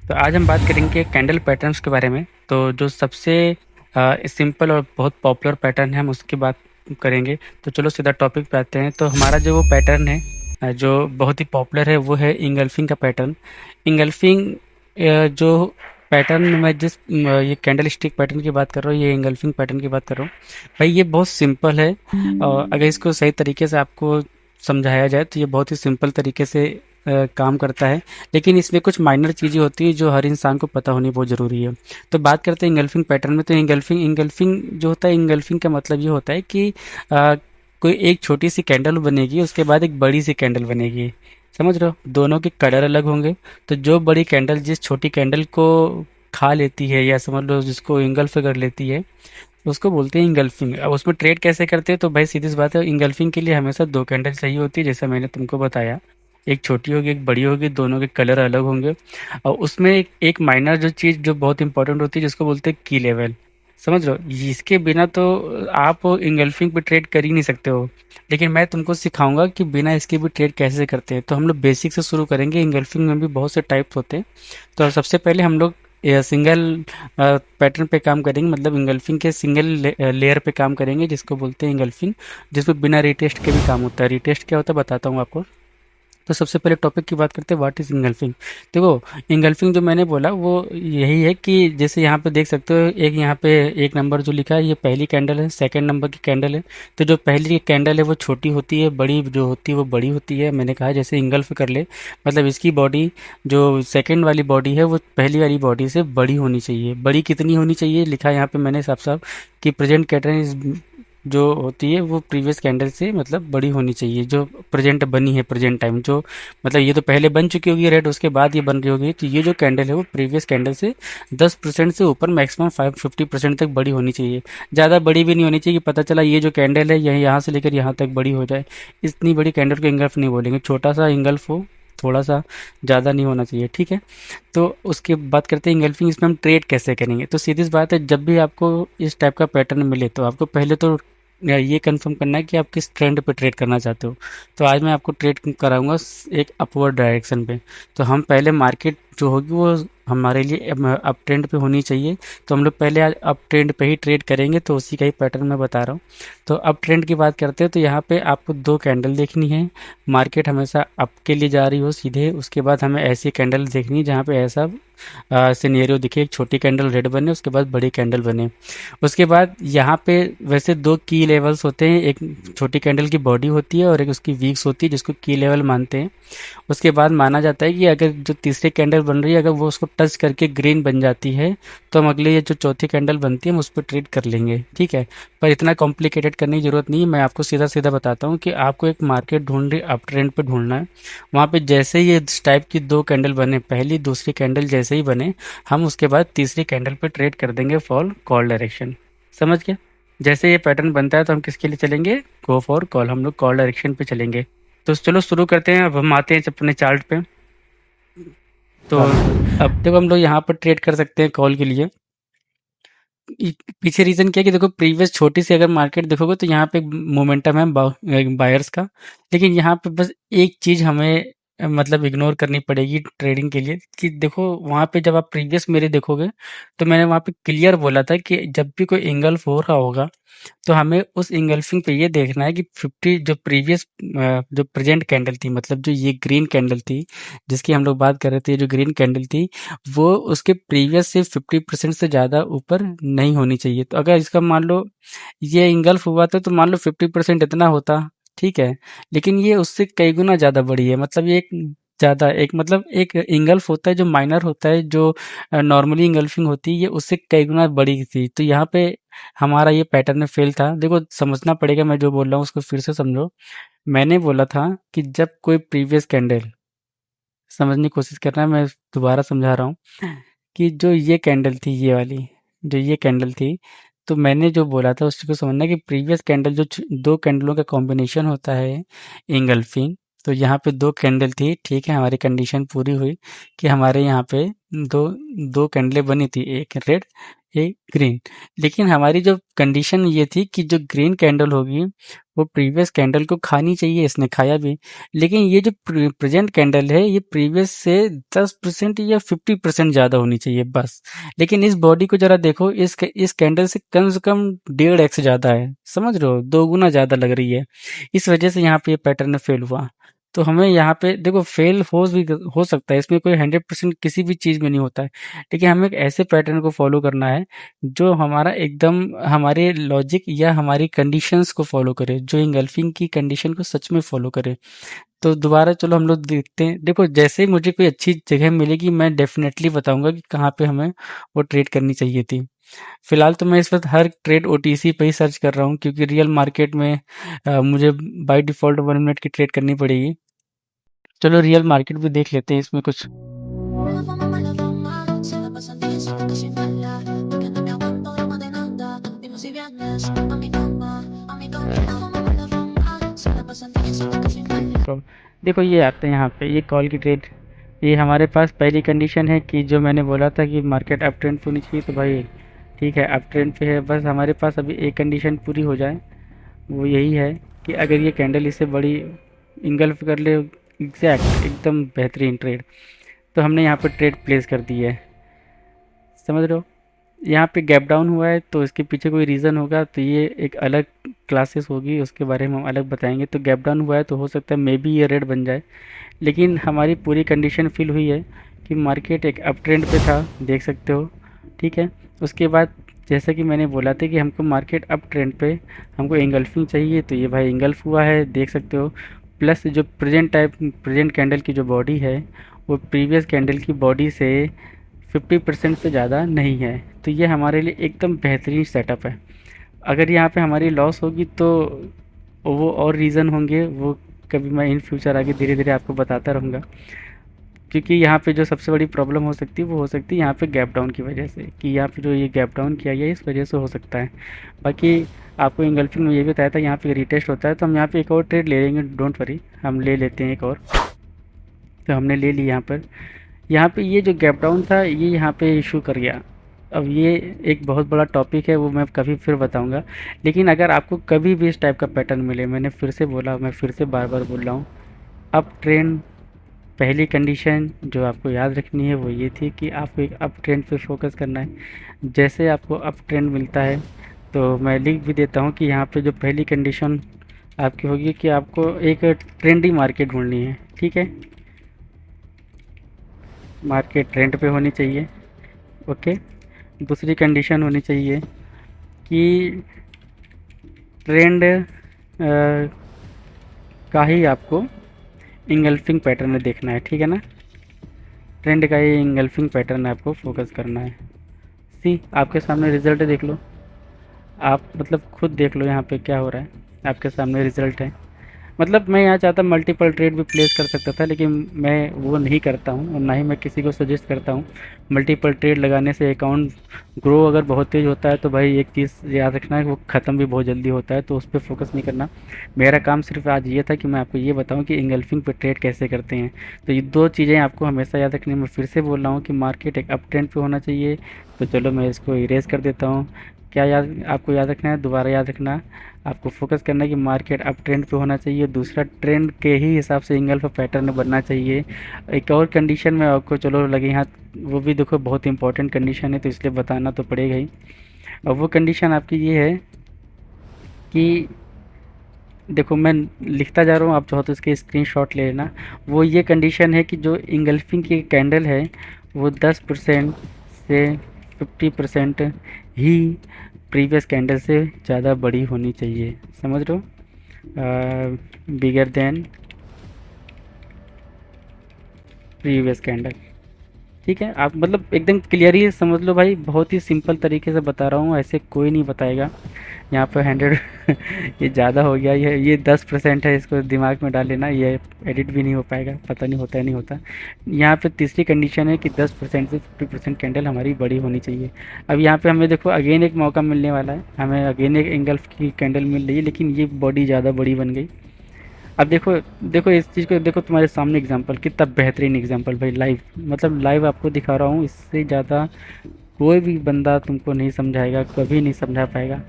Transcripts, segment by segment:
तो आज हम बात करेंगे कैंडल पैटर्न्स के बारे में। तो जो सबसे सिंपल और बहुत पॉपुलर पैटर्न है हम उसकी बात करेंगे। तो चलो सीधा टॉपिक पे आते हैं। तो हमारा जो वो पैटर्न है जो बहुत ही पॉपुलर है वो है इंगल्फिंग का पैटर्न। इंगल्फिंग जो पैटर्न मैं ये कैंडल स्टिक पैटर्न की बात कर रहा हूँ, ये इंगल्फिंग पैटर्न की बात कर रहा हूँ। भाई ये बहुत सिंपल है और अगर इसको सही तरीके से आपको समझाया जाए तो ये बहुत ही सिंपल तरीके से काम करता है। लेकिन इसमें कुछ माइनर चीज़ें होती हैं जो हर इंसान को पता होनी बहुत ज़रूरी है। तो बात करते हैं इंगल्फिंग पैटर्न में। तो इंगल्फिंग इंगल्फिंग जो होता है, इंगल्फिंग का मतलब ये होता है कि अ, कोई एक छोटी सी कैंडल बनेगी, उसके बाद एक बड़ी सी कैंडल बनेगी। समझ रहे हो? दोनों के कलर अलग होंगे। तो जो बड़ी कैंडल जिस छोटी कैंडल को खा लेती है या समझ लो जिसको इंगल्फ कर लेती है, उसको बोलते हैं इंगल्फिंग। अब उसमें ट्रेड कैसे करते हैं? तो भाई सीधी सी बात है, इंगल्फिंग के लिए हमेशा दो कैंडल चाहिए होती है, जैसा मैंने तुमको बताया। एक छोटी होगी, एक बड़ी होगी, दोनों के कलर अलग होंगे। और उसमें एक माइनर जो चीज़ जो बहुत इंपॉर्टेंट होती है जिसको बोलते हैं की लेवल। समझ रहे हो? इसके बिना तो आप इंगल्फिंग पे ट्रेड कर ही नहीं सकते हो। लेकिन मैं तुमको सिखाऊंगा कि बिना इसके भी ट्रेड कैसे करते हैं। तो हम लोग बेसिक से शुरू करेंगे। इंगल्फिंग में भी बहुत से टाइप्स होते हैं। तो सबसे पहले हम लोग सिंगल पैटर्न पे काम करेंगे, मतलब इंगल्फिंग के सिंगल लेयर पे काम करेंगे जिसको बोलते हैं इंगल्फिंग, जिसमें बिना रीटेस्ट के भी काम होता है। रीटेस्ट क्या होता है बताता हूँ आपको। तो सबसे पहले टॉपिक की बात करते हैं, व्हाट इज इंगल्फिंग। देखो, इंगल्फिंग जो मैंने बोला वो यही है कि जैसे यहाँ पे देख सकते हो, एक यहाँ पे एक नंबर जो लिखा है ये पहली कैंडल है, सेकंड नंबर की कैंडल है। तो जो पहली कैंडल है वो छोटी होती है, बड़ी जो होती है वो बड़ी होती है। मैंने कहा जैसे इंगल्फ कर ले, मतलब इसकी बॉडी जो सेकंड वाली बॉडी है वो पहली वाली बॉडी से बड़ी होनी चाहिए। बड़ी कितनी होनी चाहिए लिखा है यहाँ पे मैंने साफ साफ कि प्रेजेंट कैंडल जो होती है वो प्रीवियस कैंडल से मतलब बड़ी होनी चाहिए। जो प्रेजेंट बनी है, प्रेजेंट टाइम जो, मतलब ये तो पहले बन चुकी होगी रेड, उसके बाद ये बन रही होगी, तो ये जो कैंडल है वो प्रीवियस कैंडल से 10% से ऊपर, मैक्सिमम 50% तक बड़ी होनी चाहिए। ज़्यादा बड़ी भी नहीं होनी चाहिए कि पता चला ये जो कैंडल है यह यहाँ से लेकर यहाँ तक बड़ी हो जाए। इतनी बड़ी कैंडल को इंगल्फ नहीं बोलेंगे, छोटा सा इंगल्फ हो, थोड़ा सा, ज़्यादा नहीं होना चाहिए। ठीक है। तो उसके बात करते हैं इंगल्फिंग, इसमें हम ट्रेड कैसे करेंगे। तो सीधी सी बात है, जब भी आपको इस टाइप का पैटर्न मिले तो आपको पहले तो ये कंफर्म करना है कि आप किस ट्रेंड पे ट्रेड करना चाहते हो। तो आज मैं आपको ट्रेड कराऊंगा एक अपवर्ड डायरेक्शन पे। तो हम पहले मार्केट जो होगी वो हमारे लिए अप ट्रेंड पे होनी चाहिए। तो हम लोग पहले आज अप ट्रेंड पे ही ट्रेड करेंगे, तो उसी का ही पैटर्न मैं बता रहा हूँ। तो अप ट्रेंड की बात करते हैं तो यहाँ पे आपको दो कैंडल देखनी है। मार्केट हमेशा अप के लिए जा रही हो सीधे, उसके बाद हमें ऐसी कैंडल देखनी है जहाँ पे ऐसा सिनेरियो दिखे, एक छोटी कैंडल रेड बने, उसके बाद बड़ी कैंडल बने। उसके बाद यहाँ पे वैसे दो की लेवल्स होते हैं, एक छोटी कैंडल की बॉडी होती है और एक उसकी वीक्स होती है जिसको की लेवल मानते हैं। उसके बाद माना जाता है कि अगर जो तीसरी कैंडल बन रही है अगर वो उसको टच करके ग्रीन बन जाती है तो हम अगले ये जो चौथी कैंडल बनती है हम उस पर ट्रेड कर लेंगे। ठीक है। पर इतना कॉम्प्लिकेटेड करने की जरूरत नहीं है, मैं आपको सीधा सीधा बताता हूँ कि आपको एक मार्केट ढूंढ रही अप ट्रेंड पे ढूंढना है। वहाँ पे जैसे ही इस टाइप की दो कैंडल बने, पहली दूसरी कैंडल जैसे ही बने, हम उसके बाद तीसरी कैंडल पे ट्रेड कर देंगे फॉल कॉल डायरेक्शन। समझ गए? जैसे ये पैटर्न बनता है तो हम किसके लिए चलेंगे? गो फॉर कॉल, हम लोग कॉल डायरेक्शन पे चलेंगे। तो चलो शुरू करते हैं। अब हम आते हैं अपने चार्ट पे। तो हाँ भाई। अब देखो हम लोग यहाँ पर ट्रेड कर सकते हैं कॉल के लिए। पीछे रीजन क्या है कि देखो, प्रीवियस छोटी सी अगर मार्केट देखोगे तो यहाँ पे मोमेंटम है बायर्स का। लेकिन यहाँ पे बस एक चीज हमें मतलब इग्नोर करनी पड़ेगी ट्रेडिंग के लिए कि देखो, वहाँ पे जब आप प्रीवियस मेरे देखोगे तो मैंने वहाँ पे क्लियर बोला था कि जब भी कोई इंगल्फ हो रहा होगा तो हमें उस इंगल्फिंग पे ये देखना है कि 50 जो प्रीवियस जो प्रेजेंट कैंडल थी, मतलब जो ये ग्रीन कैंडल थी जिसकी हम लोग बात कर रहे थे, ये जो ग्रीन कैंडल थी वो उसके प्रीवियस से 50% से ज़्यादा ऊपर नहीं होनी चाहिए। तो अगर इसका मान लो ये इंगल्फ हुआ था तो मान लो 50% इतना होता, ठीक है। लेकिन ये उससे कई गुना ज़्यादा बड़ी है, मतलब ये एक ज़्यादा एक मतलब एक इंगल्फ होता है जो माइनर होता है, जो नॉर्मली इंगल्फिंग होती है, ये उससे कई गुना बड़ी थी। तो यहाँ पे हमारा ये पैटर्न में फेल था। देखो समझना पड़ेगा, मैं जो बोल रहा हूँ उसको फिर से समझो। मैंने बोला था कि जब कोई प्रीवियस कैंडल, समझने की कोशिश करना है, मैं दोबारा समझा रहा हूँ कि जो ये कैंडल थी, ये वाली जो ये कैंडल थी, तो मैंने जो बोला था उसको समझना कि प्रीवियस कैंडल जो दो कैंडलों का कॉम्बिनेशन होता है इंगल्फिंग। तो यहाँ पे दो कैंडल थी, ठीक है, हमारी कंडीशन पूरी हुई कि हमारे यहाँ पे दो दो कैंडलें बनी थी, एक रेड एक ग्रीन। लेकिन हमारी जो कंडीशन ये थी कि जो ग्रीन कैंडल होगी वो प्रीवियस कैंडल को खानी चाहिए, इसने खाया भी। लेकिन ये जो प्रेजेंट कैंडल है ये प्रीवियस से 10% या 50% ज़्यादा होनी चाहिए बस। लेकिन इस बॉडी को ज़रा देखो, इस कैंडल से कम 1.5x ज़्यादा है, समझ रहे हो, 2 गुना ज़्यादा लग रही है। इस वजह से यहाँ पे ये पैटर्न फेल हुआ। तो हमें यहाँ पे देखो फेल हो सकता है, इसमें कोई 100% किसी भी चीज़ में नहीं होता है। लेकिन हमें एक ऐसे पैटर्न को फॉलो करना है जो हमारा एकदम हमारे लॉजिक या हमारी कंडीशंस को फॉलो करे, जो इंगल्फिंग की कंडीशन को सच में फॉलो करे। तो दोबारा चलो हम लोग देखते हैं। देखो जैसे ही मुझे कोई अच्छी जगह मिलेगी मैं डेफिनेटली बताऊंगा कि कहाँ पे हमें वो ट्रेड करनी चाहिए थी। फिलहाल तो मैं इस वक्त हर ट्रेड ओटीसी पे ही सर्च कर रहा हूँ, क्योंकि रियल मार्केट में मुझे बाय डिफ़ॉल्ट 1 मिनट की ट्रेड करनी पड़ेगी। चलो रियल मार्केट भी देख लेते हैं इसमें कुछ। तो देखो ये आते हैं यहाँ पे, ये कॉल की ट्रेड। ये हमारे पास पहली कंडीशन है कि जो मैंने बोला था कि मार्केट अप ट्रेंड पे होनी चाहिए, तो भाई ठीक है अप ट्रेंड पे है। बस हमारे पास अभी एक कंडीशन पूरी हो जाए, वो यही है कि अगर ये कैंडल इससे बड़ी इंगल्फ कर ले, एग्जैक्ट एकदम बेहतरीन ट्रेड, तो हमने यहाँ पर ट्रेड प्लेस कर दी है, समझ रहे हो। यहाँ पे गैप डाउन हुआ है तो इसके पीछे कोई रीज़न होगा, तो ये एक अलग क्लासेस होगी, उसके बारे में हम अलग बताएंगे। तो गैप डाउन हुआ है तो हो सकता है मे बी ये रेड बन जाए। लेकिन हमारी पूरी कंडीशन फिल हुई है कि मार्केट एक अप ट्रेंड पे था, देख सकते हो, ठीक है। उसके बाद जैसा कि मैंने बोला था कि हमको मार्केट अप ट्रेंड पे हमको इंगल्फिंग चाहिए, तो ये भाई इंगल्फ हुआ है, देख सकते हो। प्लस जो प्रेजेंट कैंडल की जो बॉडी है वो प्रीवियस कैंडल की बॉडी से 50% से ज़्यादा नहीं है, तो ये हमारे लिए एकदम बेहतरीन सेटअप है। अगर यहाँ पे हमारी लॉस होगी तो वो और रीज़न होंगे, वो कभी मैं इन फ्यूचर आगे धीरे धीरे आपको बताता रहूँगा। क्योंकि यहाँ पे जो सबसे बड़ी प्रॉब्लम हो सकती है वो हो सकती है यहाँ पे गैप डाउन की वजह से, कि यहाँ पे जो ये गैप डाउन किया गया है इस वजह से हो सकता है। बाकी आपको इंगल्फिंग में ये भी बताया था यहाँ पे रीटेस्ट होता है, तो हम यहाँ पे एक और ट्रेड ले लेंगे, डोंट वरी, हम ले लेते हैं एक और। तो हमने ले ली यहाँ पे ये जो गैप डाउन था ये यहाँ पे इशू कर गया। अब ये एक बहुत बड़ा टॉपिक है, वो मैं कभी फिर बताऊंगा। लेकिन अगर आपको कभी भी इस टाइप का पैटर्न मिले, मैंने फिर से बोला, मैं फिर से बार बार बोल रहा हूँ, अप ट्रेंड पहली कंडीशन जो आपको याद रखनी है वो ये थी कि आपको एक अप ट्रेंड पे फोकस करना है। जैसे आपको अप ट्रेंड मिलता है तो मैं लिख भी देता हूँ कि यहाँ पे जो पहली कंडीशन आपकी होगी कि आपको एक ट्रेंडी मार्केट ढूंढनी है, ठीक है। मार्केट ट्रेंड पे होनी चाहिए, ओके। दूसरी कंडीशन होनी चाहिए कि ट्रेंड का ही आपको इंगल्फिंग पैटर्न में देखना है, ठीक है ना। ट्रेंड का ही इंगल्फिंग पैटर्न आपको फोकस करना है। सी आपके सामने रिजल्ट देख लो, आप मतलब खुद देख लो यहाँ पे क्या हो रहा है, आपके सामने रिजल्ट है। मतलब मैं यहाँ चाहता मल्टीपल ट्रेड भी प्लेस कर सकता था, लेकिन मैं वो नहीं करता हूँ और ना ही मैं किसी को सजेस्ट करता हूँ। मल्टीपल ट्रेड लगाने से अकाउंट ग्रो अगर बहुत तेज़ होता है तो भाई एक चीज़ याद रखना है, वो ख़त्म भी बहुत जल्दी होता है, तो उस पर फोकस नहीं करना। मेरा काम सिर्फ आज ये था कि मैं आपको ये बताऊँ कि इंगल्फिंग पे ट्रेड कैसे करते हैं। तो ये दो चीज़ें आपको हमेशा याद रखनी है। मैं फिर से बोल रहा हूँ कि मार्केट एक अप ट्रेंड पे होना चाहिए, तो चलो मैं इसको इरेज कर देता हूँ। क्या याद आपको याद रखना है, दोबारा याद रखना, आपको फोकस करना है कि मार्केट अप ट्रेंड पे होना चाहिए, दूसरा ट्रेंड के ही हिसाब से इंगल्फ पैटर्न बनना चाहिए। एक और कंडीशन में आपको चलो लगे हाथ, वो भी देखो बहुत इंपॉर्टेंट कंडीशन है तो इसलिए बताना तो पड़ेगा ही। और वो कंडीशन आपकी ये है कि देखो मैं लिखता जा रहा हूँ, आप चाहो तो इसके स्क्रीनशॉट ले लेना। वो ये कंडीशन है कि जो इंगल्फिंग की कैंडल है वो 10% से 50% ही प्रीवियस कैंडल से ज़्यादा बड़ी होनी चाहिए, समझ रहे हो, बिगर देन प्रीवियस कैंडल, ठीक है। आप मतलब एकदम क्लियर ही समझ लो भाई, बहुत ही सिंपल तरीके से बता रहा हूँ, ऐसे कोई नहीं बताएगा। यहाँ पर 100 ये ज़्यादा हो गया, ये 10% है, इसको दिमाग में डाल लेना, ये एडिट भी नहीं हो पाएगा, पता नहीं होता है नहीं होता। यहाँ पे तीसरी कंडीशन है कि 10% से 50% कैंडल हमारी बड़ी होनी चाहिए। अब यहाँ पे हमें देखो अगेन एक मौका मिलने वाला है, हमें अगेन एक एंगल्फ की कैंडल मिल रही है, लेकिन ये बॉडी ज़्यादा बड़ी बन गई। अब देखो, देखो इस चीज़ को देखो, तुम्हारे सामने एग्जांपल, कितना बेहतरीन एग्जांपल भाई, लाइव, मतलब लाइव आपको दिखा रहा हूँ। इससे ज़्यादा कोई भी बंदा तुमको नहीं समझाएगा, कभी नहीं समझा पाएगा।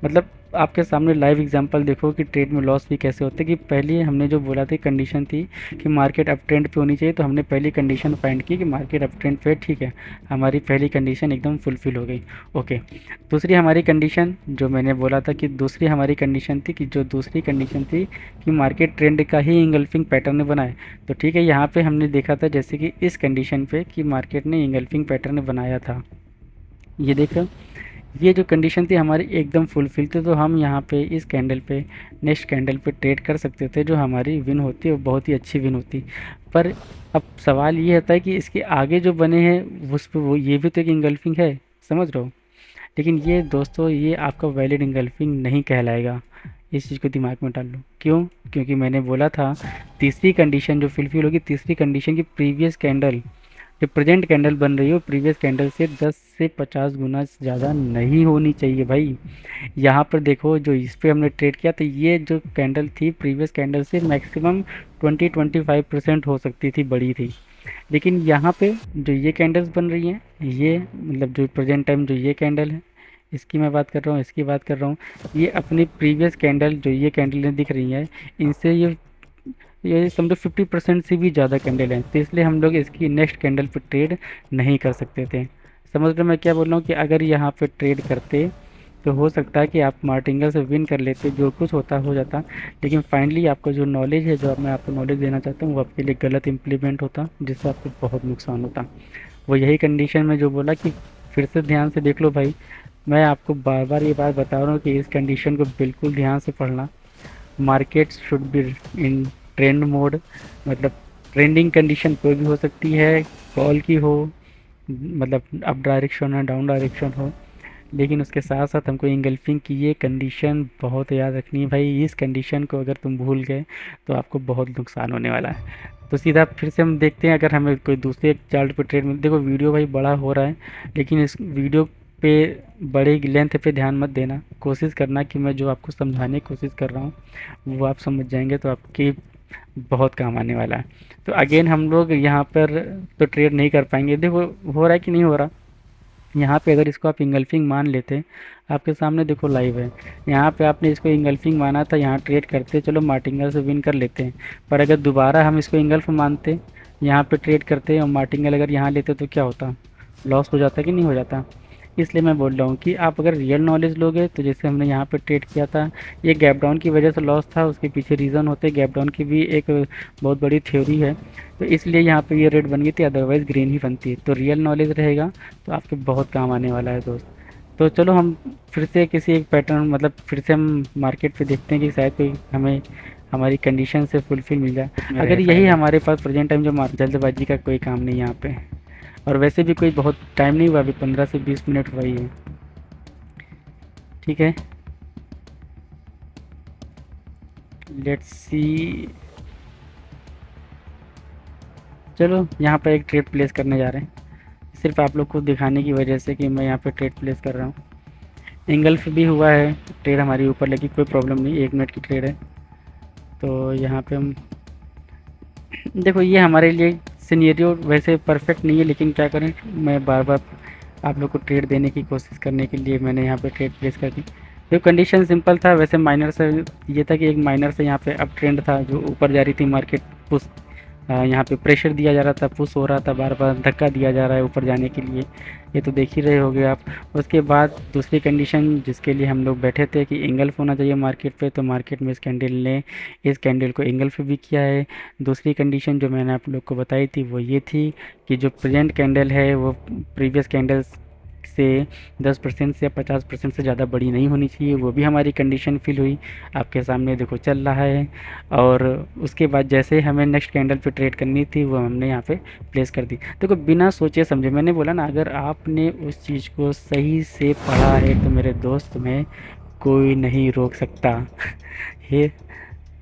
मतलब आपके सामने लाइव एग्जांपल देखो कि ट्रेड में लॉस भी कैसे होते हैं। कि पहले हमने जो बोला था, कंडीशन थी कि मार्केट अप ट्रेंड पे होनी चाहिए, तो हमने पहली कंडीशन फाइंड की कि मार्केट अप ट्रेंड पे, ठीक है, हमारी पहली कंडीशन एकदम फुलफिल हो गई। ओके, दूसरी हमारी कंडीशन जो मैंने बोला था कि दूसरी हमारी कंडीशन थी, कि जो दूसरी कंडीशन थी कि मार्केट ट्रेंड का ही इंगल्फिंग पैटर्न बनाए। तो ठीक है, यहाँ पे हमने देखा था जैसे कि इस कंडीशन पे कि मार्केट ने इंगल्फिंग पैटर्न बनाया था, ये देखो, ये जो कंडीशन थी हमारी एकदम फुलफिल थी। तो हम यहाँ पे इस कैंडल पे, नेक्स्ट कैंडल पे ट्रेड कर सकते थे, जो हमारी विन होती है वो बहुत ही अच्छी विन होती। पर अब सवाल ये होता है कि इसके आगे जो बने हैं उस पर वो, ये भी तो एक इंगल्फिंग है, समझ रहे हो। लेकिन ये दोस्तों, ये आपका वैलिड इंगल्फिंग नहीं कहलाएगा। इस चीज़ को दिमाग में डाल लो। क्यों? क्योंकि मैंने बोला था तीसरी कंडीशन जो फुलफिल होगी, तीसरी कंडीशन की प्रीवियस कैंडल, जो प्रेजेंट कैंडल बन रही हो, प्रीवियस कैंडल से 10 से 50 गुना ज़्यादा नहीं होनी चाहिए भाई। यहाँ पर देखो, जो इस पे हमने ट्रेड किया, तो ये जो कैंडल थी प्रीवियस कैंडल से मैक्सिमम 20-25% हो सकती थी, बड़ी थी। लेकिन यहाँ पे जो ये कैंडल्स बन रही हैं, ये मतलब जो प्रेजेंट टाइम जो ये कैंडल है, इसकी मैं बात कर रहा हूँ, इसकी बात कर रहा हूँ, ये अपनी प्रीवियस कैंडल जो ये कैंडलें दिख रही हैं, इनसे ये समझो 50% से भी ज़्यादा कैंडल हैं। तो इसलिए हम लोग इसकी नेक्स्ट कैंडल पर ट्रेड नहीं कर सकते थे। समझ रहे हो मैं क्या बोल रहा हूँ? कि अगर यहाँ पे ट्रेड करते तो हो सकता है कि आप मार्टिंगल से विन कर लेते, जो कुछ होता हो जाता। लेकिन फाइनली आपका जो नॉलेज है, जो मैं आपको नॉलेज देना चाहता हूँ, वो आपके लिए गलत इम्प्लीमेंट होता, जिससे आपको बहुत नुकसान होता। वो यही कंडीशन में जो बोला कि फिर से ध्यान से देख लो भाई, मैं आपको बार बार ये बात बता रहा हूँ कि इस कंडीशन को बिल्कुल ध्यान से पढ़ना। Market should be in trend mode, मतलब ट्रेंडिंग कंडीशन कोई भी हो सकती है, कॉल की हो, मतलब अप डायरेक्शन हो, डाउन डायरेक्शन हो, लेकिन उसके साथ साथ हमको इंगल्फिंग की ये कंडीशन बहुत याद रखनी है भाई। इस कंडीशन को अगर तुम भूल गए तो आपको बहुत नुकसान होने वाला है। तो सीधा फिर से हम देखते हैं, अगर हमें कोई दूसरे चार्ट पे ट्रेड में, देखो वीडियो भाई बड़ा हो रहा है, लेकिन इस वीडियो पे बड़े लेंथ पे ध्यान मत देना। कोशिश करना कि मैं जो आपको समझाने की कोशिश कर रहा हूँ वो आप समझ जाएंगे, तो आपकी बहुत काम आने वाला है। तो अगेन हम लोग यहाँ पर तो ट्रेड नहीं कर पाएंगे। देखो हो रहा है कि नहीं हो रहा। यहाँ पे अगर इसको आप इंगल्फिंग मान लेते, आपके सामने देखो लाइव है, यहाँ पे आपने इसको इंगल्फिंग माना था, यहाँ ट्रेड करते, चलो मार्टिंगल से विन कर लेते हैं। पर अगर दोबारा हम इसको इंगल्फ मानते, यहाँ पे ट्रेड करते और मार्टिंगल अगर यहाँ लेते, तो क्या होता? लॉस हो जाता कि नहीं हो जाता? इसलिए मैं बोल रहा हूँ कि आप अगर रियल नॉलेज लोगे, तो जैसे हमने यहाँ पे ट्रेड किया था, ये गैप डाउन की वजह से लॉस था, उसके पीछे रीज़न होते, गैप डाउन की भी एक बहुत बड़ी थ्योरी है। तो इसलिए यहाँ पे ये रेड बन गई थी, अदरवाइज़ ग्रीन ही बनती है। तो रियल नॉलेज रहेगा तो आपके बहुत काम आने वाला है दोस्त। तो चलो हम फिर से किसी एक पैटर्न, मतलब फिर से हम मार्केट पे देखते हैं कि शायद कोई हमें हमारी कंडीशन से फुलफिल मिल जाए। अगर यही हमारे पास प्रेजेंट टाइम, जो जल्दबाजी का कोई काम नहीं यहाँ पे, और वैसे भी कोई बहुत टाइम नहीं हुआ, अभी 15 से 20 मिनट हुआ ही है, ठीक है। लेट्स सी, चलो यहाँ पर एक ट्रेड प्लेस करने जा रहे हैं, सिर्फ आप लोग को दिखाने की वजह से कि मैं यहाँ पे ट्रेड प्लेस कर रहा हूँ। इंगल्फ भी हुआ है ट्रेड हमारी ऊपर, लेकिन कोई प्रॉब्लम नहीं, 1 मिनट की ट्रेड है। तो यहाँ पे हम देखो, ये हमारे लिए सिनेरियो वैसे परफेक्ट नहीं है, लेकिन क्या करें, मैं बार बार आप लोग को ट्रेड देने की कोशिश करने के लिए मैंने यहाँ पे ट्रेड प्लेस कर दी। जो कंडीशन सिंपल था, वैसे माइनर से ये था कि एक माइनर से यहाँ पे अप ट्रेंड था, जो ऊपर जा रही थी मार्केट, पुश, यहाँ पे प्रेशर दिया जा रहा था, पुश हो रहा था, बार बार धक्का दिया जा रहा है ऊपर जाने के लिए, ये तो देख ही रहे होगे आप। उसके बाद दूसरी कंडीशन जिसके लिए हम लोग बैठे थे कि इंगल्फ होना चाहिए मार्केट पे, तो मार्केट में इस कैंडल ने इस कैंडल को इंगल्फ भी किया है। दूसरी कंडीशन जो मैंने आप लोग को बताई थी वो ये थी कि जो प्रेजेंट कैंडल है वो प्रीवियस कैंडल्स से 10% से या 50% से ज़्यादा बड़ी नहीं होनी चाहिए, वो भी हमारी कंडीशन फिल हुई, आपके सामने देखो चल रहा है। और उसके बाद जैसे हमें नेक्स्ट कैंडल पे ट्रेड करनी थी, वो हमने यहाँ पे प्लेस कर दी। देखो बिना सोचे समझे, मैंने बोला ना, अगर आपने उस चीज़ को सही से पढ़ा है तो मेरे दोस्त तुम्हें कोई नहीं रोक सकता। ये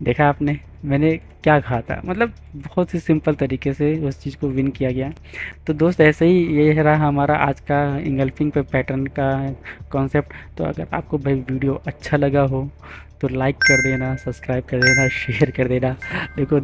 देखा आपने मैंने क्या कहा था, मतलब बहुत ही सिंपल तरीके से उस चीज़ को विन किया गया। तो दोस्त ऐसे ही ये रहा हमारा आज का इंगल्फिंग पे पैटर्न का कॉन्सेप्ट। तो अगर आपको भाई वीडियो अच्छा लगा हो तो लाइक कर देना, सब्सक्राइब कर देना, शेयर कर देना। देखो